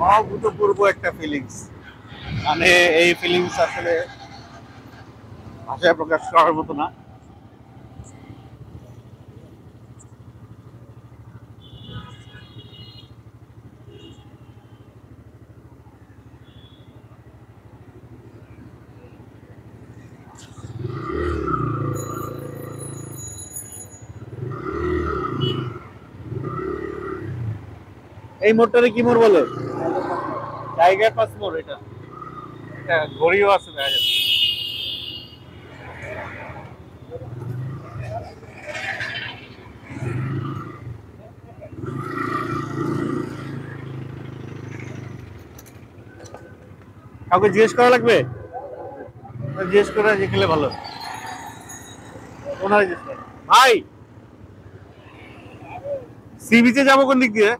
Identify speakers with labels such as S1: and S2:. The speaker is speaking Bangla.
S1: অভূতপূর্ব একটা ফিলিংস। মানে এই ফিলিংস আসলে ভাষায় প্রকাশ করার মতো না। এই মোড়টারে কি মোড় বলে? টাইগার পাস মোড়। এটা একটা ঘড়িও আছে দেখা যাচ্ছে। কাউকে জিজ্ঞেস করা লাগবে? জিজ্ঞেস করে গেলে ভালো। ওনারা জিজ্ঞেস করে, ভাই সি বিচে যাবো কোন দিক দিয়ে?